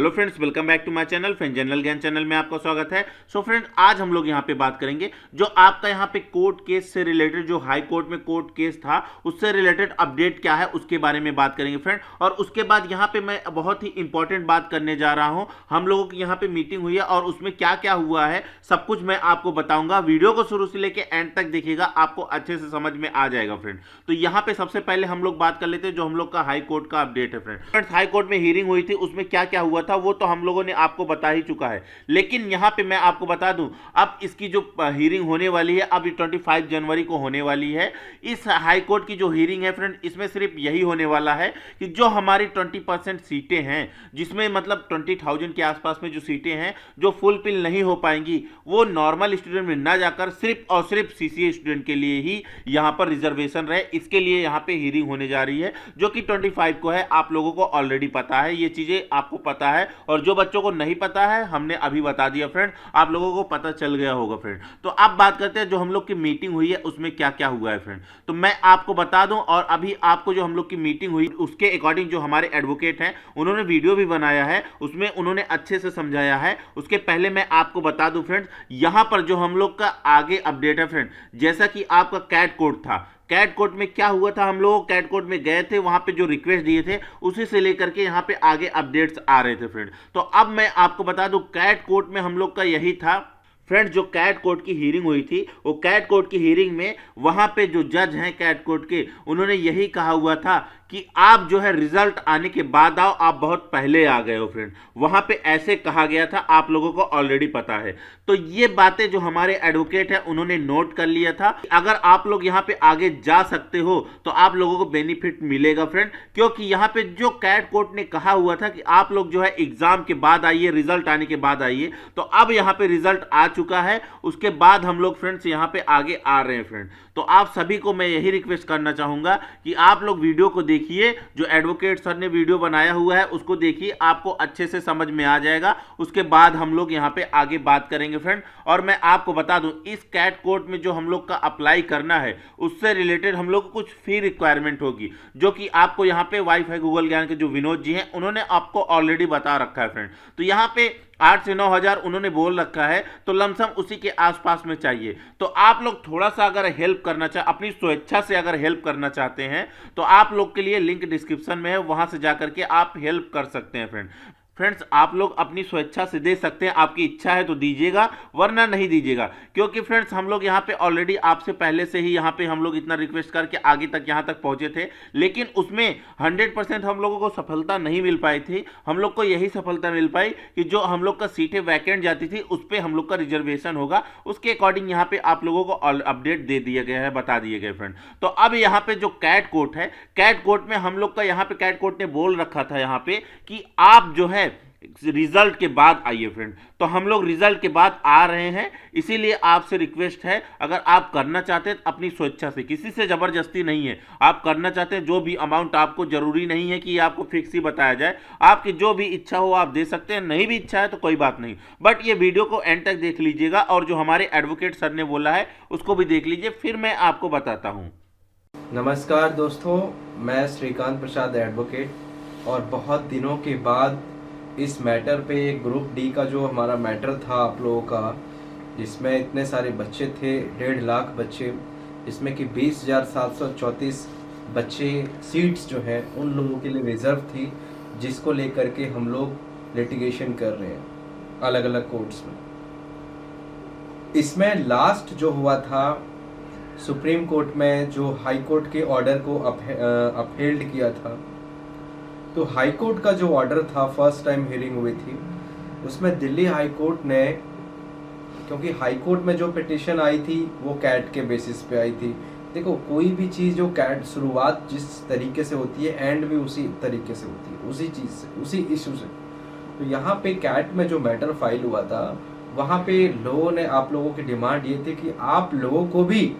Hello friends, welcome back to my channel friend general Gyan channel में आपका स्वागत है। सो फ्रेंड, आज हम लोग यहाँ पे बात करेंगे जो आपका यहाँ पे कोर्ट केस से रिलेटेड, जो हाई कोर्ट में कोर्ट केस था उससे रिलेटेड अपडेट क्या है उसके बारे में बात करेंगे फ्रेंड। और उसके बाद यहाँ पे मैं बहुत ही इंपॉर्टेंट बात करने जा रहा हूँ। हम लोगों की यहाँ पे मीटिंग हुई है और उसमें क्या क्या हुआ है सब कुछ मैं आपको बताऊंगा। वीडियो को शुरू से लेकर एंड तक देखिएगा, आपको अच्छे से समझ में आ जाएगा फ्रेंड। तो यहाँ पे सबसे पहले हम लोग बात कर लेते हैं जो हम लोग का हाई कोर्ट का अपडेट है फ्रेंड। हाई कोर्ट में हियरिंग हुई थी, उसमें क्या क्या हुआ था वो तो हम लोगों ने आपको बता ही चुका है, लेकिन यहां पे मैं आपको बता दूं अब इसकी जो हियरिंग होने वाली है अब 25 जनवरी को होने वाली है। इस हाई कोर्ट की जो हियरिंग है फ्रेंड, इसमें सिर्फ यही होने वाला है कि जो हमारी 20% सीटें हैं, जिसमें मतलब 20,000 के आसपास में जो सीटें हैं जो फुलफिल नहीं हो पाएंगी, वो नॉर्मल स्टूडेंट में ना जाकर सिर्फ और सिर्फ सीसीए स्टूडेंट के लिए ही यहां पर रिजर्वेशन रहे, इसके लिए यहां पे हियरिंग होने जा रही है जो कि 25 को है। आप लोगों को ऑलरेडी पता है, ये चीजें आपको पता है, और जो बच्चों को नहीं पता है हमने अभी बता दिया फ्रेंड, आप लोगों को पता चल गया होगा फ्रेंड। तो अब बात करते हैं जो हम लोग की मीटिंग हुई है उसमें क्या क्या हुआ है फ्रेंड। तो मैं आपको बता दूं, और अभी आपको जो हम लोग की मीटिंग हुई उसके अकॉर्डिंग जो हमारे एडवोकेट हैं उन्होंने वीडियो भी बनाया है, उसमें उन्होंने अच्छे से समझाया है। उसके पहले मैं आपको बता दूं फ्रेंड, यहां पर जो हम लोग का आगे अपडेट है फ्रेंड, जैसा कि आपका कैट कोर्ट था, कैट कोर्ट में क्या हुआ था, हम लोग कैट कोर्ट में गए थे, वहां पे जो रिक्वेस्ट दिए थे उसी से लेकर के यहाँ पे आगे अपडेट्स आ रहे थे फ्रेंड। तो अब मैं आपको बता दूं कैट कोर्ट में हम लोग का यही था फ्रेंड, जो कैट कोर्ट की हियरिंग हुई थी वो कैट कोर्ट की हियरिंग में वहां पे जो जज हैं कैट कोर्ट के, उन्होंने यही कहा हुआ था कि आप जो है रिजल्ट आने के बाद आओ, आप बहुत पहले आ गए हो फ्रेंड। वहां पे ऐसे कहा गया था, आप लोगों को ऑलरेडी पता है। तो ये बातें जो हमारे एडवोकेट है उन्होंने नोट कर लिया था। अगर आप लोग यहाँ पे आगे जा सकते हो तो आप लोगों को बेनिफिट मिलेगा फ्रेंड, क्योंकि यहाँ पे जो कैट कोर्ट ने कहा हुआ था कि आप लोग जो है एग्जाम के बाद आइए, रिजल्ट आने के बाद आइए, तो अब यहाँ पे रिजल्ट आ चुका है, उसके बाद हम लोग फ्रेंड्स यहाँ पे आगे आ रहे हैं फ्रेंड। तो आप सभी को मैं यही रिक्वेस्ट करना चाहूंगा कि आप लोग वीडियो को देखिए, जो एडवोकेट सर ने वीडियो बनाया हुआ है उसको देखिए, आपको अच्छे से समझ में आ जाएगा। उसके बाद हम लोग यहाँ पे आगे बात करेंगे फ्रेंड। और मैं आपको बता दूं, इस कैट कोर्ट में जो हम लोग का अप्लाई करना है उससे रिलेटेड हम लोग को कुछ फी रिक्वायरमेंट होगी, जो कि आपको यहाँ पे वाईफाई गूगल ज्ञान के जो विनोद जी हैं उन्होंने आपको ऑलरेडी बता रखा है फ्रेंड। तो यहाँ पे 8 से 9 हज़ार उन्होंने बोल रखा है, तो लमसम उसी के आसपास में चाहिए। तो आप लोग थोड़ा सा अगर हेल्प करना चाहे, अपनी स्वेच्छा से अगर हेल्प करना चाहते हैं तो आप लोग के लिए लिंक डिस्क्रिप्शन में है, वहां से जाकर के आप हेल्प कर सकते हैं फ्रेंड्स। आप लोग अपनी स्वेच्छा से दे सकते हैं, आपकी इच्छा है तो दीजिएगा, वरना नहीं दीजिएगा। क्योंकि फ्रेंड्स हम लोग यहाँ पे ऑलरेडी आपसे पहले से ही यहाँ पे हम लोग इतना रिक्वेस्ट करके आगे तक यहाँ तक पहुँचे थे, लेकिन उसमें 100% हम लोगों को सफलता नहीं मिल पाई थी। हम लोग को यही सफलता मिल पाई कि जो हम लोग का सीटें वैकेंट जाती थी उस पर हम लोग का रिजर्वेशन होगा, उसके अकॉर्डिंग यहाँ पे आप लोगों को अपडेट दे दिया गया है, बता दिए गए फ्रेंड। तो अब यहाँ पे जो कैट कोर्ट है, कैट कोर्ट में हम लोग का यहाँ पे कैट कोर्ट ने बोल रखा था यहाँ पे कि आप जो है रिजल्ट के बाद आइए फ्रेंड। तो हम लोग रिजल्ट के बाद आ रहे हैं, इसीलिए आपसे रिक्वेस्ट है, अगर आप करना चाहते हैं अपनी स्वेच्छा से, किसी से जबरदस्ती नहीं है, आप करना चाहते हैं जो भी अमाउंट, आपको जरूरी नहीं है कि आपको फिक्स ही बताया जाए, आपकी जो भी इच्छा हो आप दे सकते हैं, नहीं भी इच्छा है तो कोई बात नहीं, बट ये वीडियो को एंड तक देख लीजिएगा और जो हमारे एडवोकेट सर ने बोला है उसको भी देख लीजिए, फिर मैं आपको बताता हूँ। नमस्कार दोस्तों, मैं श्रीकांत प्रसाद एडवोकेट, और बहुत दिनों के बाद इस मैटर पे ग्रुप डी का जो हमारा मैटर था आप लोगों का, जिसमें इतने सारे बच्चे थे, 1.5 लाख बच्चे, जिसमें कि 20,734 बच्चे सीट्स जो हैं उन लोगों के लिए रिजर्व थी, जिसको लेकर के हम लोग लिटिगेशन कर रहे हैं अलग अलग कोर्ट्स में। इसमें लास्ट जो हुआ था सुप्रीम कोर्ट में, जो हाई कोर्ट के ऑर्डर को अपहेल्ड किया था, तो हाई कोर्ट का जो ऑर्डर था, फर्स्ट टाइम हियरिंग हुई थी उसमें दिल्ली हाई कोर्ट ने, क्योंकि हाई कोर्ट में जो पिटीशन आई थी वो कैट के बेसिस पे आई थी। देखो, कोई भी चीज़ जो कैट शुरुआत जिस तरीके से होती है एंड भी उसी तरीके से होती है, उसी चीज़ से, उसी इशू से। तो यहाँ पे कैट में जो मैटर फाइल हुआ था, वहाँ पे लोगों ने, आप लोगों की डिमांड ये थी कि आप लोगों को भी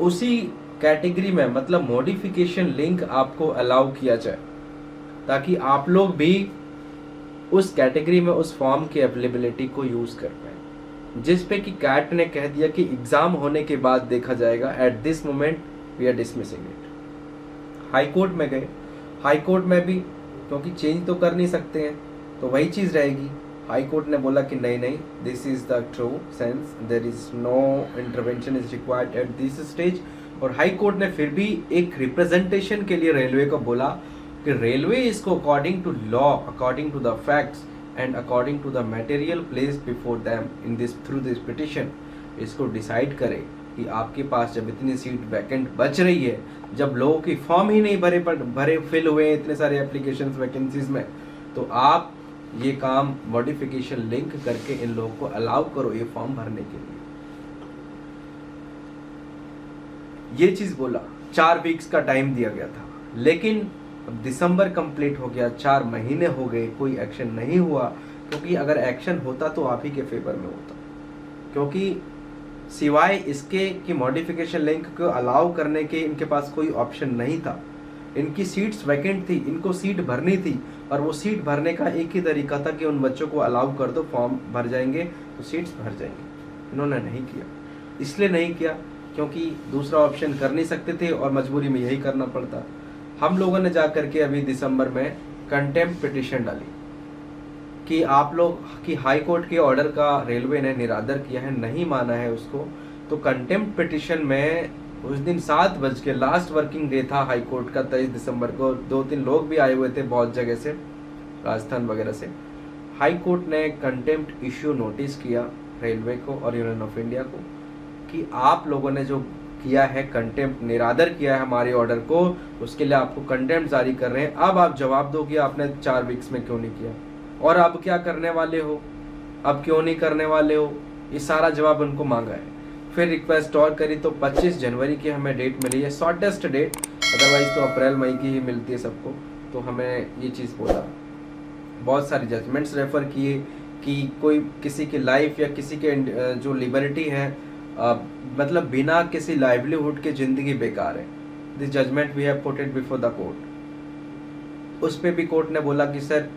उसी कैटेगरी में, मतलब मॉडिफिकेशन लिंक आपको अलाउ किया जाए, ताकि आप लोग भी उस कैटेगरी में उस फॉर्म की अवेलेबिलिटी को यूज कर पाए, जिस पे कि कैट ने कह दिया कि एग्जाम होने के बाद देखा जाएगा, at this moment we are dismissing it. High court में गए, हाई कोर्ट में भी क्योंकि चेंज तो कर नहीं सकते हैं, तो वही चीज़ रहेगी। हाई कोर्ट ने बोला कि नहीं नहीं, this is the true sense, there is no intervention is required at this stage. और हाई कोर्ट ने फिर भी एक रिप्रेजेंटेशन के लिए रेलवे को बोला कि रेलवे इसको according to law, according to the facts and according to the material placed before them in this through this petition, इसको डिसाइड करे कि आपके पास जब इतनी सीट वैकेंट बच रही है, जब लोगों की फॉर्म ही नहीं भरे फिल हुए हैं इतने सारे एप्लीकेशंस वैकेंसीज में, तो आप ये काम मॉडिफिकेशन लिंक करके इन लोगों को अलाउ करो ये फॉर्म भरने के लिए। ये चीज बोला, 4 वीक्स का टाइम दिया गया था, लेकिन अब दिसंबर कंप्लीट हो गया, 4 महीने हो गए, कोई एक्शन नहीं हुआ। क्योंकि अगर एक्शन होता तो आप ही के फेवर में होता, क्योंकि सिवाय इसके कि मॉडिफिकेशन लिंक को अलाउ करने के इनके पास कोई ऑप्शन नहीं था। इनकी सीट्स वैकेंट थी, इनको सीट भरनी थी, और वो सीट भरने का एक ही तरीका था कि उन बच्चों को अलाउ कर दो, फॉर्म भर जाएंगे तो सीट्स भर जाएंगे। इन्होंने नहीं किया, इसलिए नहीं किया क्योंकि दूसरा ऑप्शन कर नहीं सकते थे और मजबूरी में यही करना पड़ता। हम लोगों ने जा करके अभी दिसंबर में कंटेम्प्ट पिटिशन डाली कि आप लोग कि हाई कोर्ट के ऑर्डर का रेलवे ने निरादर किया है, नहीं माना है उसको। तो कंटेम्प्ट पिटिशन में उस दिन 7 बज के लास्ट वर्किंग डे था हाई कोर्ट का, 23 दिसंबर को। 2-3 लोग भी आए हुए थे बहुत जगह से, राजस्थान वगैरह से। हाई कोर्ट ने कंटेम्प्ट इश्यू नोटिस किया रेलवे को और यूनियन ऑफ इंडिया को कि आप लोगों ने जो किया है कंटेम्प्ट, निरादर किया है हमारे ऑर्डर को, उसके लिए आपको कंटेम्प्ट जारी कर रहे हैं। अब आप जवाब दो कि आपने 4 वीक्स में क्यों नहीं किया, और अब क्या करने वाले हो, अब क्यों नहीं करने वाले हो, ये सारा जवाब उनको मांगा है। फिर रिक्वेस्ट और करी तो 25 जनवरी की हमें डेट मिली है, शॉर्टेस्ट डेट, अदरवाइज तो अप्रैल मई की ही मिलती है सबको। तो हमें ये चीज़ बोला, बहुत सारी जजमेंट्स रेफर किए कि कोई किसी की लाइफ या किसी के जो लिबर्टी है, मतलब बिना किसी लाइवलीहुड के जिंदगी बेकार है। This judgement we have put it before the court. उस पर भी कोर्ट ने बोला कि सर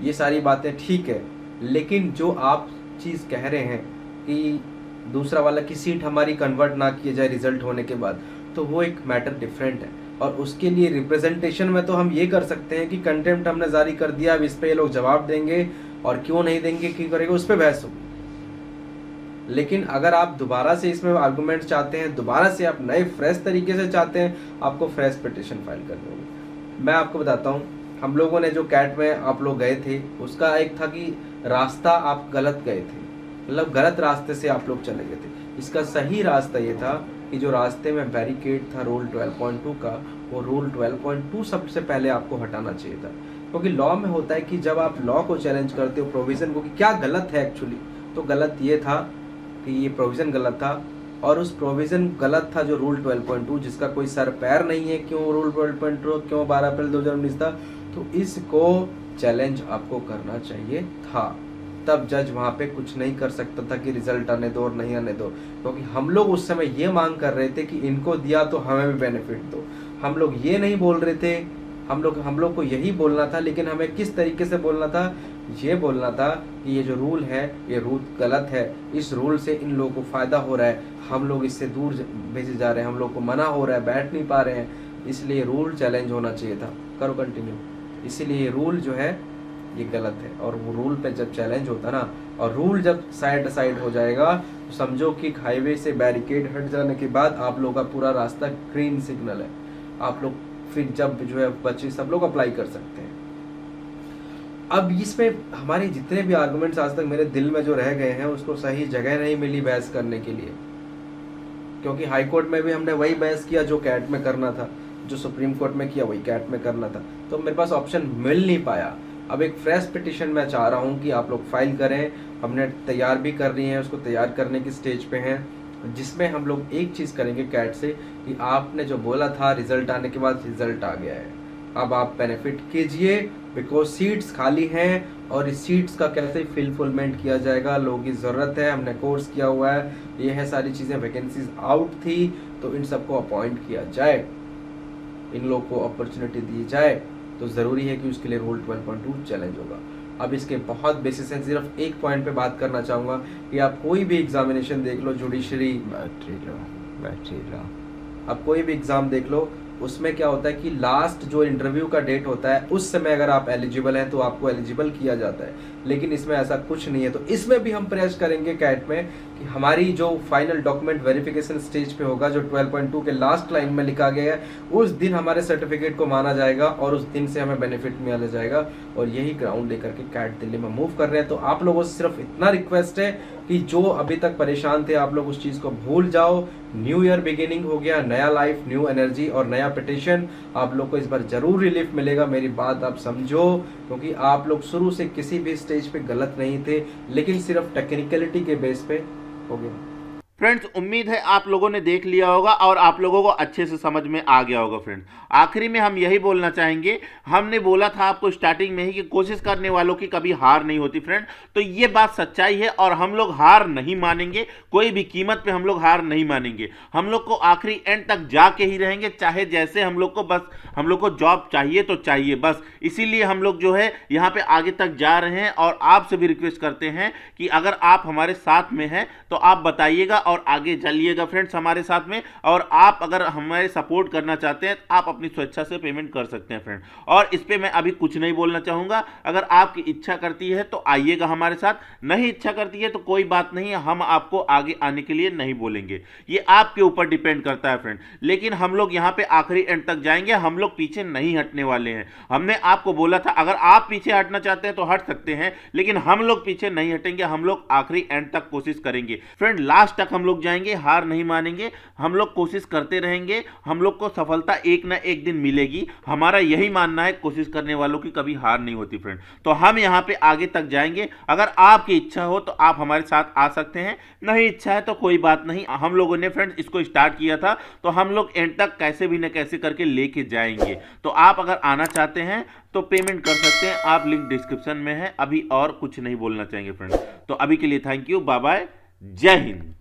ये सारी बातें ठीक है, लेकिन जो आप चीज़ कह रहे हैं कि दूसरा वाला की सीट हमारी कन्वर्ट ना किए जाए रिजल्ट होने के बाद, तो वो एक मैटर डिफरेंट है। और उसके लिए रिप्रेजेंटेशन में तो हम ये कर सकते हैं कि कंटेम्प्ट हमने जारी कर दिया, अब इस पे ये लोग जवाब देंगे और क्यों नहीं देंगे, क्यों करेंगे, उस पर बहस होगी। लेकिन अगर आप दोबारा से इसमें आर्गुमेंट चाहते हैं, दोबारा से आप नए फ्रेश तरीके से चाहते हैं, आपको फ्रेश पिटिशन फाइल करनी होगी। मैं आपको बताता हूँ, हम लोगों ने जो कैट में आप लोग गए थे, उसका एक था कि रास्ता आप गलत गए थे, मतलब गलत रास्ते से आप लोग चले गए थे। इसका सही रास्ता ये था कि जो रास्ते में बैरिकेड था रूल 12.2 का, वो रूल 12.2 सबसे पहले आपको हटाना चाहिए था। क्योंकि लॉ में होता है कि जब आप लॉ को चैलेंज करते हो, प्रोविजन को, कि क्या गलत है एक्चुअली, तो गलत ये था कि ये प्रोविजन गलत था, और उस प्रोविजन गलत था जो रूल 12.2, जिसका कोई सर पैर नहीं है, क्यों रूल 12.2, क्यों 12 अप्रैल 2019 था, तो इसको चैलेंज आपको करना चाहिए था। तब जज वहाँ पे कुछ नहीं कर सकता था कि रिजल्ट आने दो और नहीं आने दो, क्योंकि हम लोग उस समय ये मांग कर रहे थे कि इनको दिया तो हमें भी बेनिफिट दो। हम लोग ये नहीं बोल रहे थे, हम लोग को यही बोलना था, लेकिन हमें किस तरीके से बोलना था, ये बोलना था कि ये जो रूल है ये रूल गलत है, इस रूल से इन लोगों को फ़ायदा हो रहा है, हम लोग इससे दूर भेजे जा रहे हैं, हम लोग को मना हो रहा है, बैठ नहीं पा रहे हैं, इसलिए रूल चैलेंज होना चाहिए था। करो कंटिन्यू। इसीलिए रूल जो है ये गलत है, और वो रूल पे जब चैलेंज होता ना, और रूल जब साइड हो जाएगा, तो समझो कि हाईवे से बैरिकेड हट जाने के बाद आप लोग का पूरा रास्ता ग्रीन सिग्नल है, आप लोग फिर जब जो है बच्चे सब लोग अप्लाई कर सकते हैं। अब इसमें हमारे जितने भी आर्गुमेंट्स आज तक मेरे दिल में जो रह गए हैं, उसको सही जगह नहीं मिली बहस करने के लिए, क्योंकि हाई कोर्ट में भी हमने वही बहस किया जो कैट में करना था, जो सुप्रीम कोर्ट में किया वही कैट में करना था, तो मेरे पास ऑप्शन मिल नहीं पाया। अब एक फ्रेश पिटिशन मैं चाह रहा हूँ कि आप लोग फाइल करें, हमने तैयार भी कर रही हैं, उसको तैयार करने की स्टेज पे हैं, जिसमें हम लोग एक चीज़ करेंगे कैट से कि आपने जो बोला था रिजल्ट आने के बाद रिजल्ट आ गया है, अब आप बेनिफिट कीजिए, बिकॉज सीट्स खाली हैं, और इस सीट्स का कैसे फिलफुलमेंट किया जाएगा, लोगों की ज़रूरत है, हमने कोर्स किया हुआ है, ये है सारी चीज़ें, वैकेंसीज आउट थी, तो इन सबको अपॉइंट किया जाए, इन लोगों को अपॉर्चुनिटी दी जाए, तो ज़रूरी है कि उसके लिए रूल 12.2 चैलेंज होगा। अब इसके बहुत बेसिस हैं, सिर्फ एक पॉइंट पे बात करना चाहूँगा कि आप कोई भी एग्जामिनेशन देख लो, जुडिशरी, बैटरी लो, अब कोई भी एग्ज़ाम देख लो, उसमें क्या होता है कि लास्ट जो इंटरव्यू का डेट होता है उस समय अगर आप एलिजिबल हैं तो आपको एलिजिबल किया जाता है, लेकिन इसमें ऐसा कुछ नहीं है। तो इसमें भी हम प्रयास करेंगे कैट में कि हमारी जो फाइनल डॉक्यूमेंट वेरिफिकेशन स्टेज पे होगा, जो 12.2 के लास्ट लाइन में लिखा गया है, उस दिन हमारे सर्टिफिकेट को माना जाएगा और उस दिन से हमें बेनिफिट मिला जाएगा। और यही ग्राउंड लेकर के कैट दिल्ली में मूव कर रहे हैं। तो आप लोगों से सिर्फ इतना रिक्वेस्ट है कि जो अभी तक परेशान थे आप लोग उस चीज को भूल जाओ। न्यू ईयर बिगिनिंग हो गया, नया लाइफ, न्यू एनर्जी और नया पिटिशन। आप लोग को इस बार जरूर रिलीफ मिलेगा, मेरी बात आप समझो, क्योंकि आप लोग शुरू से किसी भी स्टेज पे गलत नहीं थे, लेकिन सिर्फ टेक्निकलिटी के बेस पे हो गया। फ्रेंड्स, उम्मीद है आप लोगों ने देख लिया होगा और आप लोगों को अच्छे से समझ में आ गया होगा। फ्रेंड्स, आखिरी में हम यही बोलना चाहेंगे, हमने बोला था आपको स्टार्टिंग में ही कि कोशिश करने वालों की कभी हार नहीं होती। फ्रेंड, तो ये बात सच्चाई है और हम लोग हार नहीं मानेंगे, कोई भी कीमत पे हम लोग हार नहीं मानेंगे। हम लोग को आखिरी एंड तक जाके ही रहेंगे, चाहे जैसे हम लोग को जॉब चाहिए तो चाहिए बस। इसीलिए हम लोग जो है यहाँ पे आगे तक जा रहे हैं और आपसे भी रिक्वेस्ट करते हैं कि अगर आप हमारे साथ में हैं तो आप बताइएगा और आगे चलिएगा फ्रेंड्स हमारे साथ में। और आप अगर हमारे सपोर्ट करना चाहते हैं आप अपनी स्वेच्छा से पेमेंट कर सकते हैं फ्रेंड। और इस पे मैं अभी कुछ नहीं बोलना चाहूंगा। अगर आपकी इच्छा करती है तो आइएगा हमारे साथ, नहीं इच्छा करती है तो कोई बात नहीं, हम आपको आगे आने के लिए नहीं बोलेंगे, ये आपके ऊपर डिपेंड करता है फ्रेंड। लेकिन हम लोग यहाँ पे आखिरी एंड तक जाएंगे, हम लोग पीछे नहीं हटने वाले हैं। हमने आपको बोला था अगर आप पीछे हटना चाहते हैं तो हट सकते हैं, लेकिन हम लोग पीछे नहीं हटेंगे, हम लोग आखिरी एंड तक कोशिश करेंगे फ्रेंड। लास्ट तक हम लोग जाएंगे, हार नहीं मानेंगे, हम लोग कोशिश करते रहेंगे, हम लोग को सफलता एक ना एक दिन मिलेगी। हमारा यही मानना है, कोशिश करने वालों की कभी हार नहीं होती फ्रेंड। तो हम यहाँ पे आगे तक जाएंगे। अगर आपकी इच्छा हो तो आप हमारे साथ आ सकते हैं, नहीं इच्छा है तो कोई बात नहीं। हम लोगों ने फ्रेंड्स इसको स्टार्ट किया था तो हम लोग एंड तक कैसे भी न कैसे करके लेके जाएंगे। तो आप अगर आना चाहते हैं तो पेमेंट कर सकते हैं, आप लिंक डिस्क्रिप्शन में है। अभी और कुछ नहीं बोलना चाहेंगे फ्रेंड। तो अभी के लिए थैंक यू, बाय बाय, जय हिंद।